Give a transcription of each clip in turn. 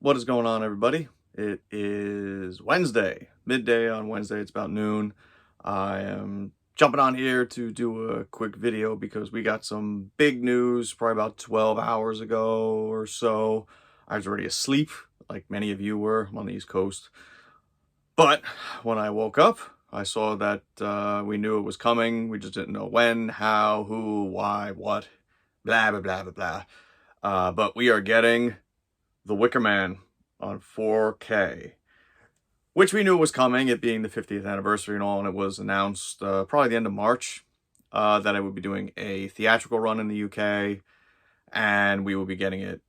What is going on, everybody? It is Wednesday, midday on Wednesday. It's about noon. I am jumping on here to do a quick video because we got some big news probably about 12 hours ago or so. I was already asleep, like many of you were. I'm on the East Coast. But when I woke up, I saw that we knew it was coming. We just didn't know when, how, who, why, what, blah, blah, blah, blah, blah. But we are getting The Wicker Man on 4K, which we knew was coming, it being the 50th anniversary and all, and it was announced probably the end of March that I would be doing a theatrical run in the UK, and we will be getting it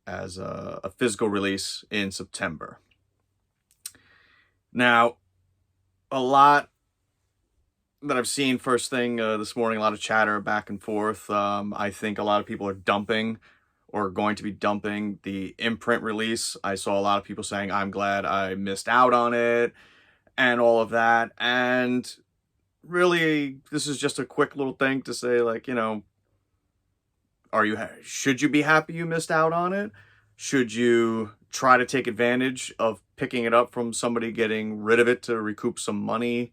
as a physical release in September. Now, a lot that I've seen first thing this morning, a lot of chatter back and forth. I think a lot of people are dumping or going to be dumping the Imprint release. I saw a lot of people saying, I'm glad I missed out on it and all of that. And really, this is just a quick little thing to say, like, you know, should you be happy you missed out on it? Should you try to take advantage of picking it up from somebody getting rid of it to recoup some money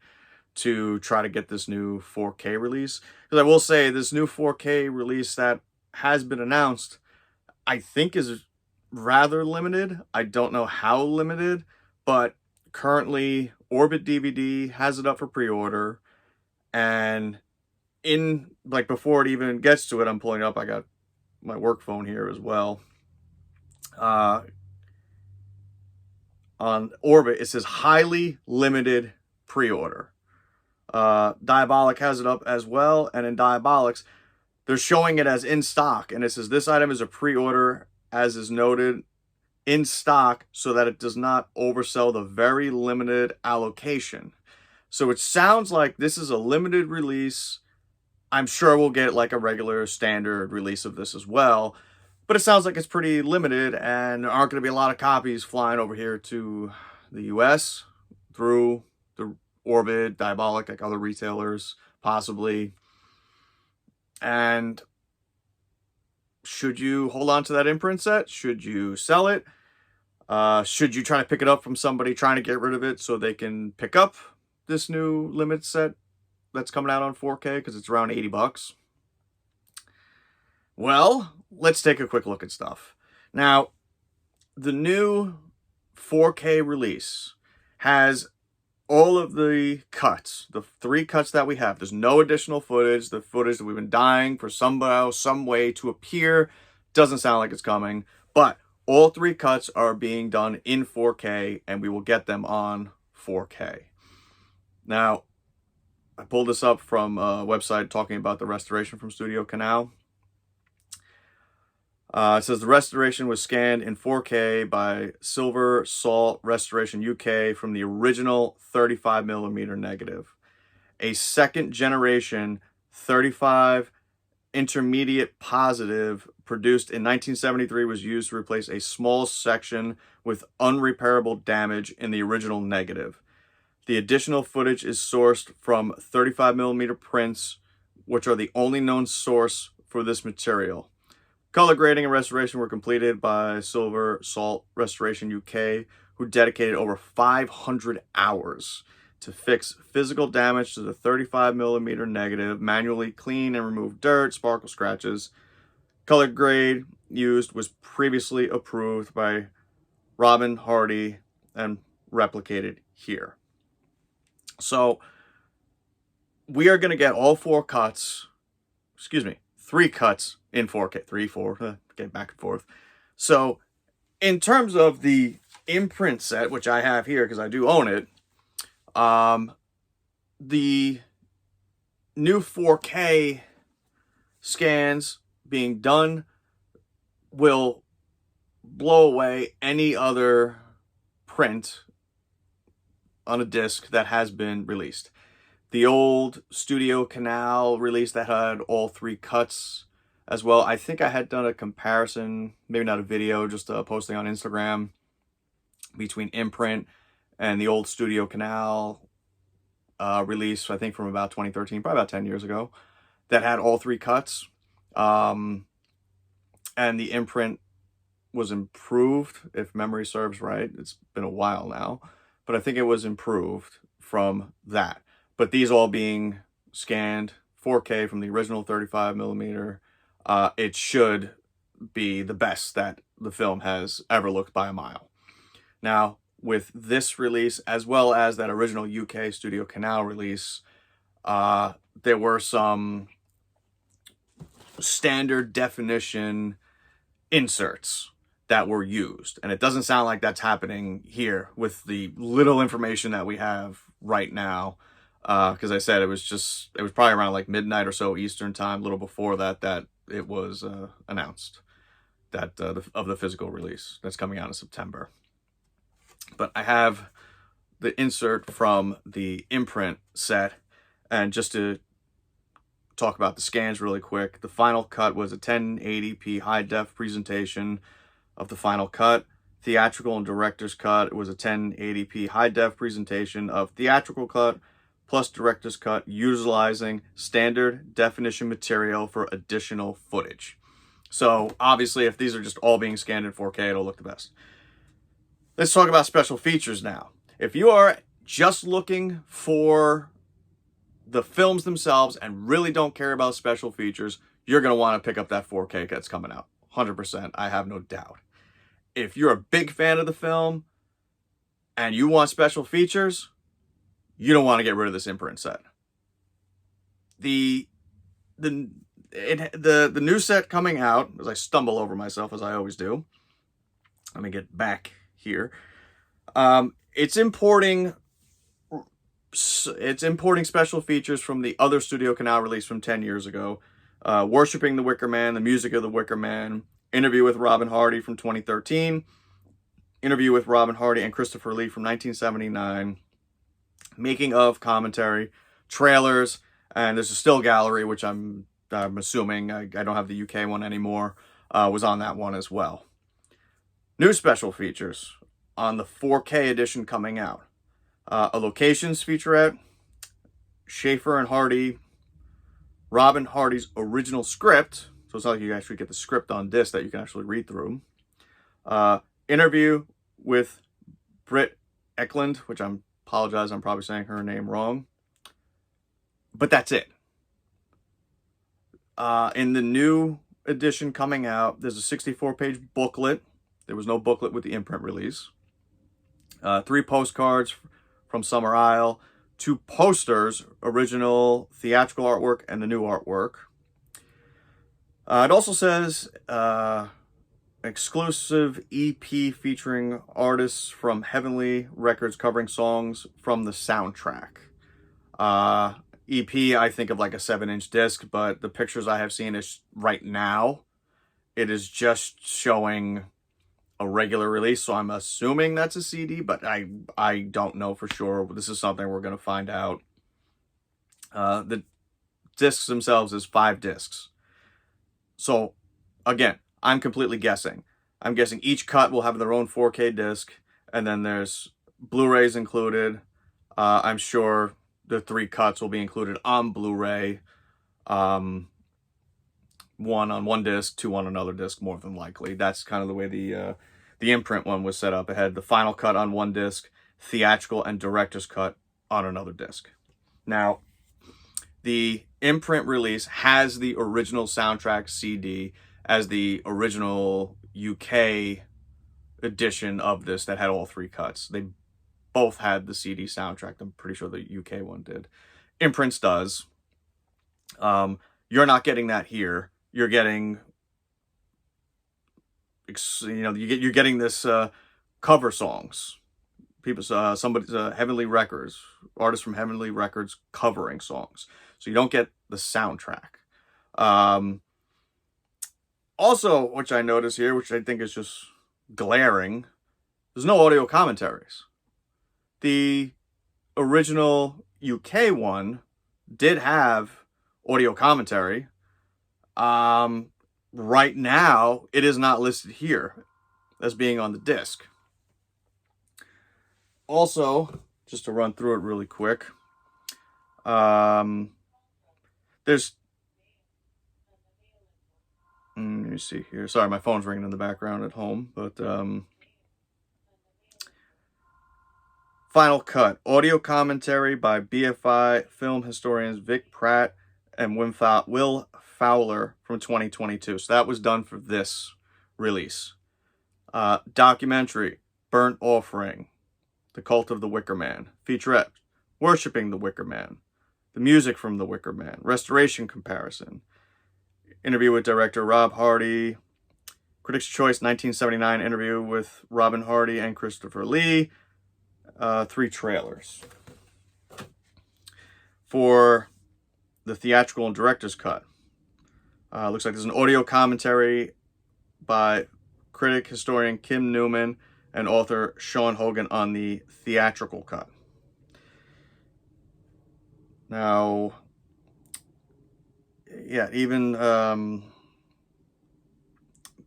to try to get this new 4K release? Because I will say, this new 4K release that has been announced, I think is rather limited. I don't know how limited, but currently Orbit DVD has it up for pre-order. And before it even gets to it, I'm pulling up, I got my work phone here as well. On Orbit, it says highly limited pre-order. Diabolic has it up as well, and in Diabolics, they're showing it as in stock, and it says this item is a pre-order, as is noted, in stock, so that it does not oversell the very limited allocation. So it sounds like this is a limited release. I'm sure we'll get like a regular standard release of this as well, but it sounds like it's pretty limited, and there aren't going to be a lot of copies flying over here to the US through the Orbit, Diabolic, like other retailers, possibly. And should you hold on to that Imprint set? Should you sell it? Should you try to pick it up from somebody trying to get rid of it so they can pick up this new limit set that's coming out on 4K because it's around 80 bucks? Well, let's take a quick look at stuff. Now, the new 4K release has all of the cuts, the 3 cuts that we have. There's no additional footage. The footage that we've been dying for somehow, some way to appear doesn't sound like it's coming. But all 3 cuts are being done in 4K, and we will get them on 4K. Now, I pulled this up from a website talking about the restoration from Studio Canal. It says the restoration was scanned in 4K by Silver Salt Restoration UK from the original 35mm negative. A second generation 35 intermediate positive produced in 1973 was used to replace a small section with unrepairable damage in the original negative. The additional footage is sourced from 35mm prints, which are the only known source for this material. Color grading and restoration were completed by Silver Salt Restoration UK, who dedicated over 500 hours to fix physical damage to the 35mm negative, manually clean and remove dirt, sparkle, scratches. Color grade used was previously approved by Robin Hardy and replicated here. So we are going to get all 4 cuts, 3 cuts in 4K, 3, 4, get back and forth. So in terms of the Imprint set, which I have here because I do own it, the new 4K scans being done will blow away any other print on a disc that has been released. The old Studio Canal release that had all 3 cuts as well. I think I had done a comparison, maybe not a video, just a posting on Instagram between Imprint and the old Studio Canal release, I think from about 2013, probably about 10 years ago, that had all 3 cuts. And the Imprint was improved, if memory serves right. It's been a while now, but I think it was improved from that. But these all being scanned 4K from the original 35 millimeter, it should be the best that the film has ever looked by a mile. Now, with this release, as well as that original UK Studio Canal release, there were some standard definition inserts that were used. And it doesn't sound like that's happening here with the little information that we have right now. Because I said it was probably around like midnight or so Eastern time, a little before that it was announced that of the physical release that's coming out in September. But I have the insert from the Imprint set, and just to talk about the scans really quick, the final cut was a 1080p high-def presentation of the final cut. Theatrical and director's cut was a 1080p high-def presentation of theatrical cut plus director's cut, utilizing standard definition material for additional footage. So obviously, if these are just all being scanned in 4K, it'll look the best. Let's talk about special features now. If you are just looking for the films themselves and really don't care about special features, you're going to want to pick up that 4K that's coming out. 100%, I have no doubt. If you're a big fan of the film and you want special features, you don't want to get rid of this Imprint set. The new set coming out, as I stumble over myself as I always do. Let me get back here. It's importing special features from the other Studio Canal release from 10 years ago. Worshipping the Wicker Man, the music of the Wicker Man, Interview with Robin Hardy from 2013, Interview with Robin Hardy and Christopher Lee from 1979, making of commentary, trailers, and there's a still gallery, which I'm assuming, I don't have the UK one anymore, was on that one as well. New special features on the 4K edition coming out. A locations featurette, Schaefer and Hardy, Robin Hardy's original script, so it's not like you actually get the script on disc that you can actually read through. Interview with Britt Eklund, which I apologize, I'm probably saying her name wrong. But that's it. In the new edition coming out, there's a 64-page booklet. There was no booklet with the Imprint release. 3 postcards from Summer Isle, 2 posters, original theatrical artwork and the new artwork. It also says exclusive EP featuring artists from Heavenly Records covering songs from the soundtrack. EP, I think of like a 7-inch disc, but the pictures I have seen is right now, it is just showing a regular release, so I'm assuming that's a CD, but I don't know for sure. This is something we're going to find out. The discs themselves is 5 discs. So, again, I'm completely guessing. I'm guessing each cut will have their own 4K disc, and then there's Blu-rays included. I'm sure the 3 cuts will be included on Blu-ray. 1 on one disc, 2 on another disc, more than likely. That's kind of the way the Imprint one was set up. It had the final cut on one disc, theatrical and director's cut on another disc. Now, the Imprint release has the original soundtrack CD as the original UK edition of this that had all 3 cuts. They both had the CD soundtrack. I'm pretty sure the UK one did. Imprints does. You're not getting that here. You're getting, you're getting this cover songs. Somebody's Heavenly Records, artists from Heavenly Records covering songs. So you don't get the soundtrack. Also, which I notice here, which I think is just glaring, there's no audio commentaries. The original UK one did have audio commentary. Right now, it is not listed here as being on the disc. Also, just to run through it really quick, there's Let me see here. Sorry, my phone's ringing in the background at home, but final cut. Audio commentary by BFI film historians Vic Pratt and Will Fowler from 2022. So that was done for this release. Documentary, Burnt Offering, The Cult of the Wicker Man. Featurette, Worshipping the Wicker Man. The music from the Wicker Man. Restoration comparison. Interview with director Rob Hardy. Critics' Choice 1979 interview with Robin Hardy and Christopher Lee. 3 trailers. For the theatrical and director's cut, looks like there's an audio commentary by critic historian Kim Newman and author Sean Hogan on the theatrical cut. Now, yeah, even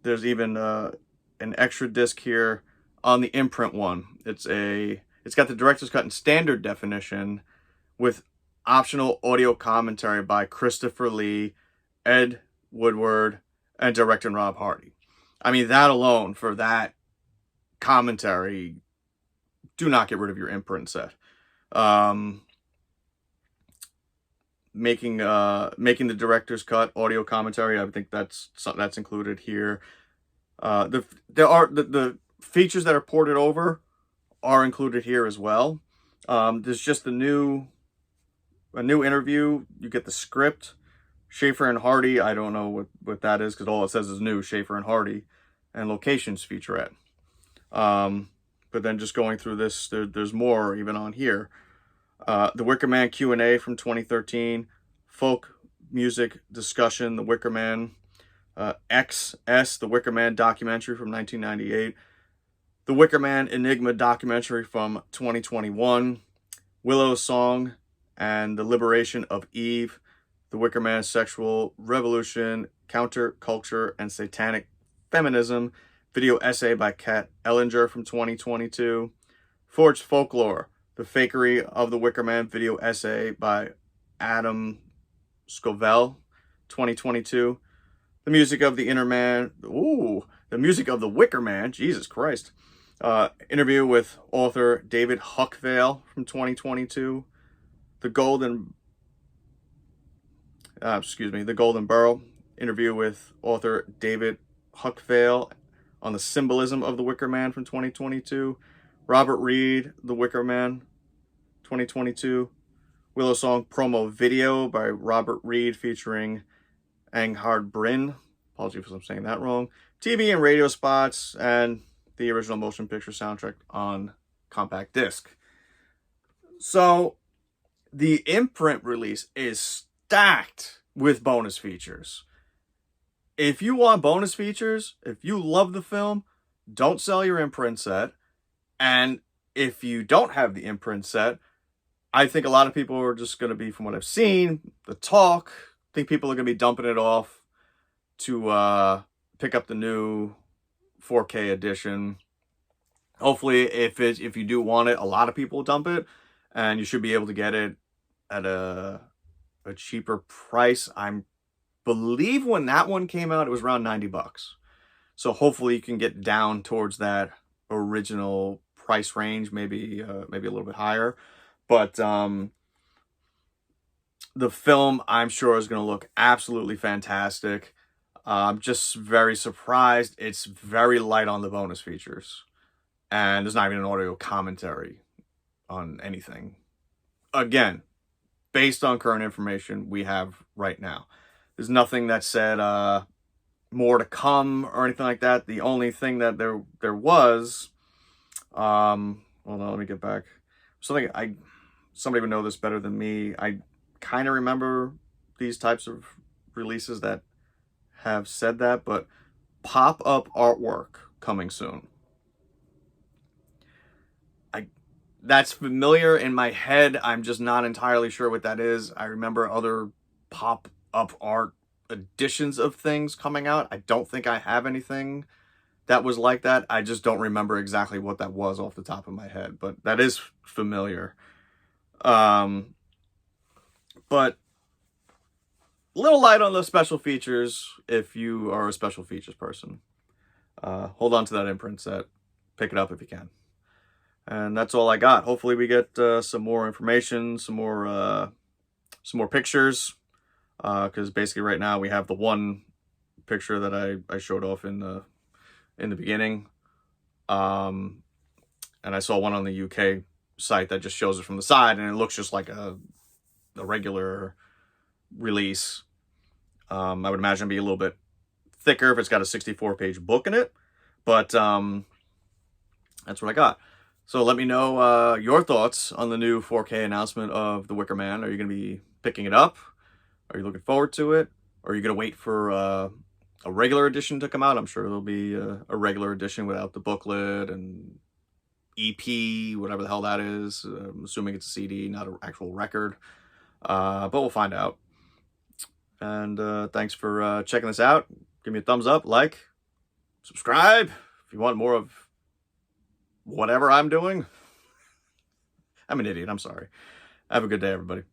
there's even an extra disc here on the Imprint one. It's got the director's cut in standard definition with optional audio commentary by Christopher Lee, Ed Woodward, and director Rob Hardy. I mean, that alone, for that commentary, do not get rid of your Imprint set. Making the director's cut audio commentary, I think that's included here. The features that are ported over are included here as well. There's just a new interview. You get the script. Schaefer and Hardy, I don't know what that is, because all it says is new, Schaefer and Hardy, and locations featurette. But then just going through this, there's more even on here. The Wicker Man Q&A from 2013, folk music discussion, The Wicker Man, XS, The Wicker Man documentary from 1998, The Wicker Man Enigma documentary from 2021, Willow's Song and the Liberation of Eve, The Wicker Man Sexual Revolution, Counterculture and Satanic Feminism, video essay by Kat Ellinger from 2022, Forged Folklore, The Fakery of the Wicker Man, video essay by Adam Scovell, 2022, The Music of the Inner Man, The Music of the Wicker Man, Jesus Christ, interview with author David Huckvale from 2022, The Golden Borough, interview with author David Huckvale on the symbolism of the Wicker Man from 2022, Robert Reed, The Wicker Man, 2022, Willow Song promo video by Robert Reed featuring Anghard Bryn, apologies if I'm saying that wrong, TV and radio spots, and the original motion picture soundtrack on compact disc. So the Imprint release is stacked with bonus features. If you want bonus features, if you love the film, don't sell your Imprint set. And if you don't have the Imprint set, I think a lot of people are just going to be, from what I've seen, the talk, I think people are going to be dumping it off to pick up the new 4K edition. Hopefully, if you do want it, a lot of people dump it, and you should be able to get it at a cheaper price. I believe when that one came out, it was around $90. So hopefully you can get down towards that original price range, maybe a little bit higher. But the film, I'm sure, is going to look absolutely fantastic. I'm just very surprised. It's very light on the bonus features. And there's not even an audio commentary on anything. Again, based on current information we have right now. There's nothing that said more to come or anything like that. The only thing that there was, hold on, let me get back. Somebody would know this better than me. I kind of remember these types of releases that have said that, but pop-up artwork coming soon. That's familiar in my head. I'm just not entirely sure what that is. I remember other pop-up art editions of things coming out. I don't think I have anything that was like that. I just don't remember exactly what that was off the top of my head, but that is familiar. But little light on the special features if you are a special features person. Hold on to that imprint set. Pick it up if you can. And that's all I got. Hopefully we get some more information, some more pictures. Because basically right now we have the one picture that I showed off in the beginning. And I saw one on the UK site that just shows it from the side, and it looks just like a regular release. I would imagine it'd be a little bit thicker if it's got a 64-page book in it, but that's what I got. So let me know your thoughts on the new 4K announcement of the Wicker Man. Are you going to be picking it up? Are you looking forward to it? Or are you going to wait for a regular edition to come out? I'm sure there'll be a regular edition without the booklet and EP, whatever the hell that is. I'm assuming it's a CD, not an actual record. But we'll find out. And thanks for checking this out. Give me a thumbs up, like, subscribe if you want more of whatever I'm doing. I'm an idiot. I'm sorry. Have a good day, everybody.